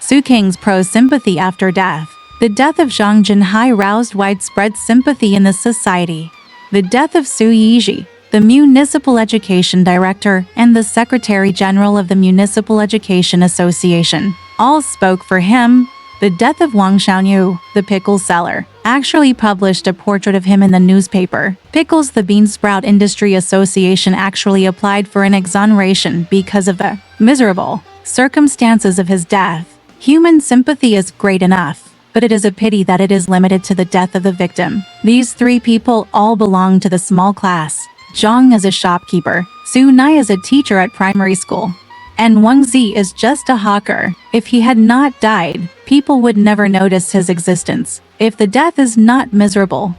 Su Qing's prose sympathy after death. The death of Zhang Jinhai roused widespread sympathy in the society. The death of Su Yizhi, the municipal education director and the secretary general of the Municipal Education Association, all spoke for him. The death of Wang Xiaoyu, the pickle seller, actually published a portrait of him in the newspaper. Pickles, the Bean Sprout Industry Association actually applied for an exoneration because of the miserable circumstances of his death. Human sympathy is great enough, but it is a pity that it is limited to the death of the victim. These three people all belong to the small class. Zhang is a shopkeeper, Su Nai is a teacher at primary school, and Wang Zi is just a hawker. If he had not died, people would never notice his existence. If the death is not miserable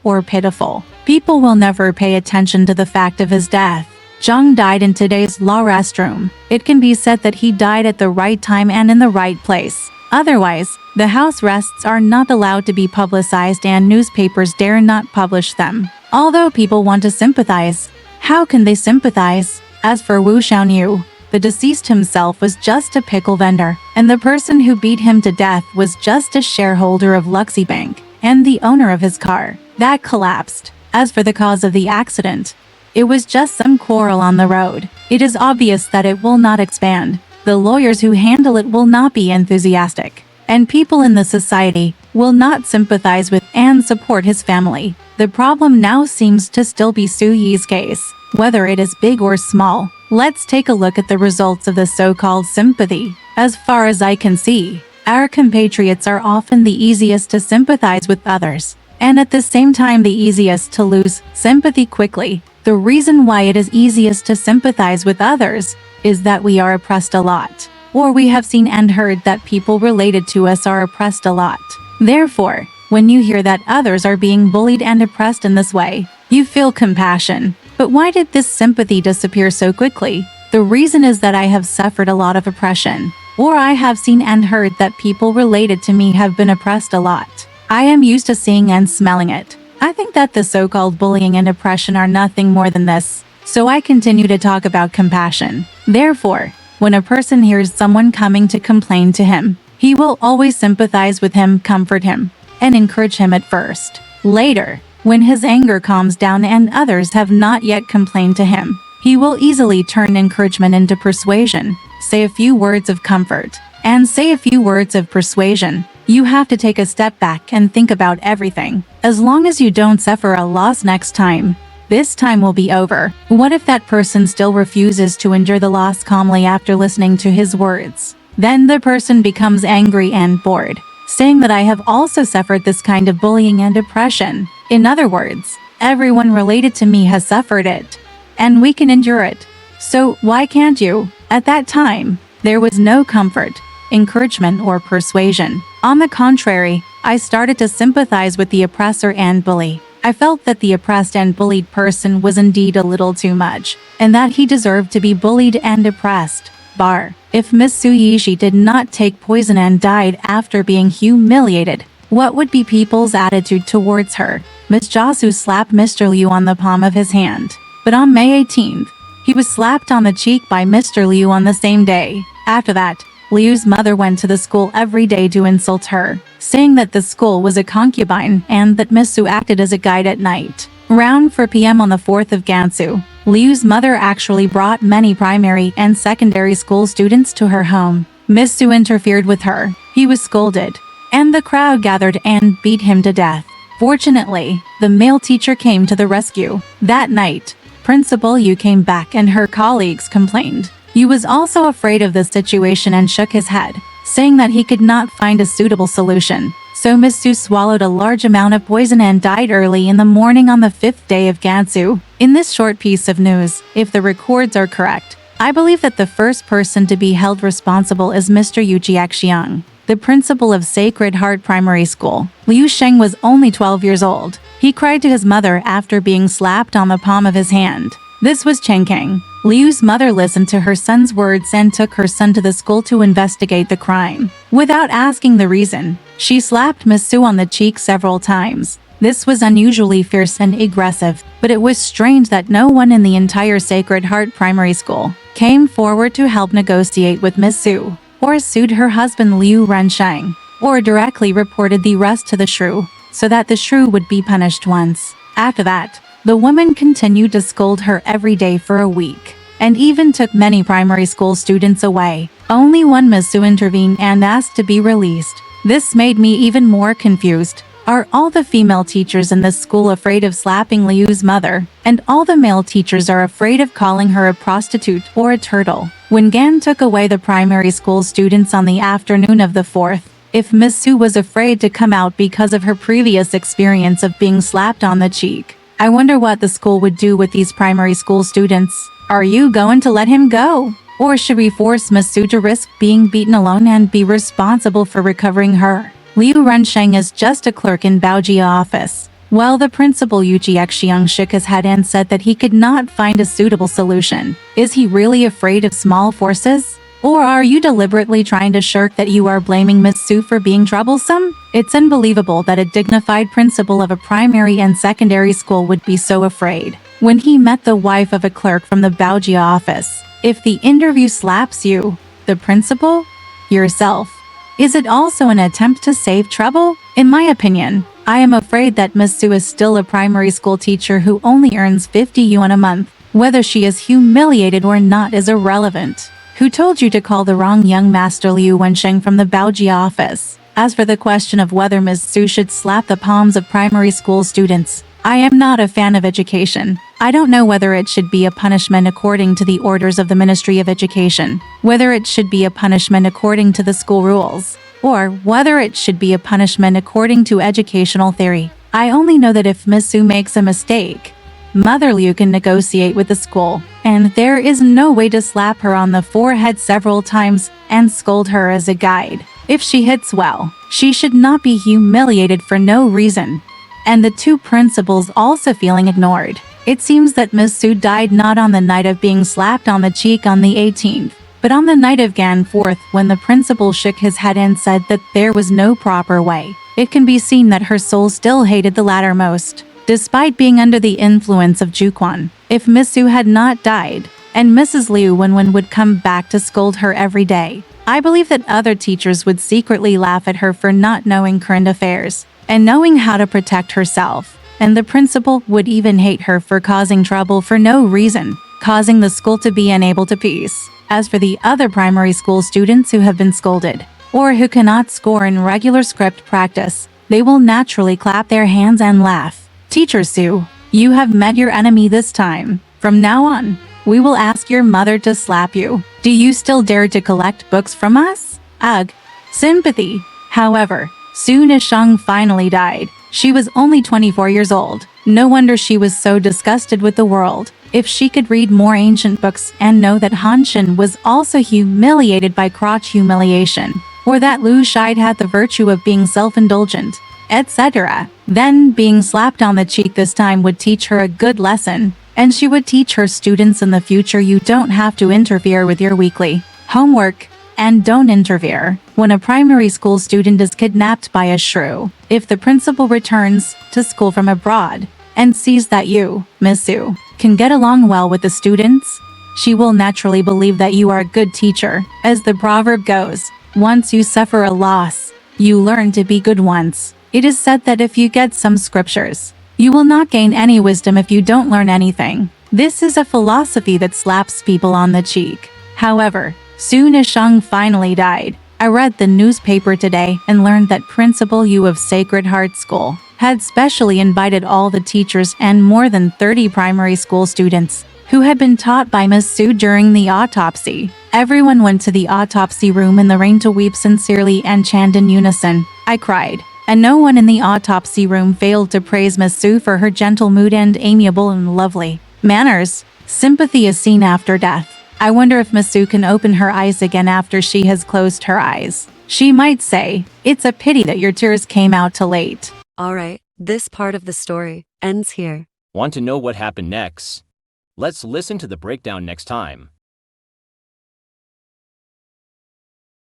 or pitiful, people will never pay attention to the fact of his death. Zhang died in today's law restroom. It can be said that he died at the right time and in the right place. Otherwise, the house arrests are not allowed to be publicized and newspapers dare not publish them. Although people want to sympathize, how can they sympathize? As for Wu Xiaoyu, the deceased himself was just a pickle vendor, and the person who beat him to death was just a shareholder of Luxi Bank and the owner of his car that collapsed. As for the cause of the accident, it was just some quarrel on the road. It is obvious that it will not expand. The lawyers who handle it will not be enthusiastic, and people in the society will not sympathize with and support his family. The problem now seems to still be Su Yi's case, whether it is big or small. Let's take a look at the results of the so-called sympathy. As far as I can see, our compatriots are often the easiest to sympathize with others, and at the same time the easiest to lose sympathy quickly. The reason why it is easiest to sympathize with others is that we are oppressed a lot, or we have seen and heard that people related to us are oppressed a lot. Therefore, when you hear that others are being bullied and oppressed in this way, you feel compassion. But why did this sympathy disappear so quickly? The reason is that I have suffered a lot of oppression, or I have seen and heard that people related to me have been oppressed a lot. I am used to seeing and smelling it. I think that the so-called bullying and oppression are nothing more than this. So I continue to talk about compassion. Therefore, when a person hears someone coming to complain to him, he will always sympathize with him, comfort him, and encourage him at first. Later, when his anger calms down and others have not yet complained to him, he will easily turn encouragement into persuasion, say a few words of comfort, and say a few words of persuasion. You have to take a step back and think about everything. As long as you don't suffer a loss next time, this time will be over. What if that person still refuses to endure the loss calmly after listening to his words? Then the person becomes angry and bored, saying that I have also suffered this kind of bullying and oppression. In other words, everyone related to me has suffered it, and we can endure it. So why can't you? At that time, there was no comfort, encouragement, or persuasion. On the contrary, I started to sympathize with the oppressor and bully. I felt that the oppressed and bullied person was indeed a little too much, and that he deserved to be bullied and oppressed. If Miss Su Yizhi did not take poison and died after being humiliated, what would be people's attitude towards her? Miss Jiasu slapped Mr. Liu on the palm of his hand, but on May 18th, he was slapped on the cheek by Mr. Liu on the same day. After that, Liu's mother went to the school every day to insult her, saying that the school was a concubine and that Miss Su acted as a guide at night. Around 4 p.m. on the 4th of Gansu, Liu's mother actually brought many primary and secondary school students to her home. Miss Su interfered with her. He was scolded, and the crowd gathered and beat him to death. Fortunately, the male teacher came to the rescue. That night, Principal Yu came back and her colleagues complained. Yu was also afraid of the situation and shook his head, saying that he could not find a suitable solution. So Miss Su swallowed a large amount of poison and died early in the morning on the 5th day of Gansu. In this short piece of news, if the records are correct, I believe that the first person to be held responsible is Mr. Yu Jiaxiang, the principal of Sacred Heart Primary School. Liu Sheng was only 12 years old. He cried to his mother after being slapped on the palm of his hand. This was Chen Kang. Liu's mother listened to her son's words and took her son to the school to investigate the crime. Without asking the reason, she slapped Miss Su on the cheek several times. This was unusually fierce and aggressive, but it was strange that no one in the entire Sacred Heart Primary School came forward to help negotiate with Miss Su. or sued her husband Liu Rensheng, or directly reported the arrest to the shrew, so that the shrew would be punished once. After that, the woman continued to scold her every day for a week, and even took many primary school students away. Only one Ms. Su intervened and asked to be released. This made me even more confused. Are all the female teachers in this school afraid of slapping Liu's mother, and all the male teachers are afraid of calling her a prostitute or a turtle? When Gan took away the primary school students on the afternoon of the 4th, if Miss Su was afraid to come out because of her previous experience of being slapped on the cheek, I wonder what the school would do with these primary school students. Are you going to let him go? Or should we force Miss Su to risk being beaten alone and be responsible for recovering her? Liu Rensheng is just a clerk in Baojia office. Well, the principal Yu Jiaxiang shook his head and said that he could not find a suitable solution. Is he really afraid of small forces? Or are you deliberately trying to shirk that you are blaming Miss Su for being troublesome? It's unbelievable that a dignified principal of a primary and secondary school would be so afraid. When he met the wife of a clerk from the Baojia office, if the interview slaps you, the principal, yourself, is it also an attempt to save trouble? In my opinion, I am afraid that Miss Su is still a primary school teacher who only earns 50 yuan a month. Whether she is humiliated or not is irrelevant. Who told you to call the wrong young master Liu Wensheng from the Baojia office? As for the question of whether Ms. Su should slap the palms of primary school students, I am not a fan of education. I don't know whether it should be a punishment according to the orders of the Ministry of Education, whether it should be a punishment according to the school rules, or whether it should be a punishment according to educational theory. I only know that if Ms. Su makes a mistake, Mother Liu can negotiate with the school, and there is no way to slap her on the forehead several times and scold her as a guide. If she hits well, she should not be humiliated for no reason. And the two principals also feeling ignored. It seems that Ms. Su died not on the night of being slapped on the cheek on the 18th, but on the night of Gan 4th when the principal shook his head and said that there was no proper way. It can be seen that her soul still hated the latter most. Despite being under the influence of Juquan, if Miss Su had not died, and Mrs. Liu Wenwen would come back to scold her every day, I believe that other teachers would secretly laugh at her for not knowing current affairs and knowing how to protect herself, and the principal would even hate her for causing trouble for no reason, causing the school to be unable to peace. As for the other primary school students who have been scolded, or who cannot score in regular script practice, they will naturally clap their hands and laugh. Teacher Su, you have met your enemy this time. From now on, we will ask your mother to slap you. Do you still dare to collect books from us? Ugh. Sympathy. However, Su Nisheng finally died. She was only 24 years old. No wonder she was so disgusted with the world. If she could read more ancient books and know that Han Shen was also humiliated by crotch humiliation, or that Lu Shide had the virtue of being self-indulgent, etc., then being slapped on the cheek this time would teach her a good lesson, and she would teach her students in the future you don't have to interfere with your weekly homework, and don't interfere when a primary school student is kidnapped by a shrew. If the principal returns to school from abroad and sees that you, Miss Su, can get along well with the students, she will naturally believe that you are a good teacher. As the proverb goes, once you suffer a loss, you learn to be good once. It is said that if you get some scriptures, you will not gain any wisdom if you don't learn anything. This is a philosophy that slaps people on the cheek. However, Su Nisheng finally died. I read the newspaper today and learned that Principal Yu of Sacred Heart School had specially invited all the teachers and more than 30 primary school students who had been taught by Miss Su during the autopsy. Everyone went to the autopsy room in the rain to weep sincerely and chant in unison. I cried, and no one in the autopsy room failed to praise Miss Su for her gentle mood and amiable and lovely manners. Sympathy is seen after death. I wonder if Miss Su can open her eyes again after she has closed her eyes. She might say, "It's a pity that your tears came out too late." Alright, this part of the story ends here. Want to know what happened next? Let's listen to the breakdown next time.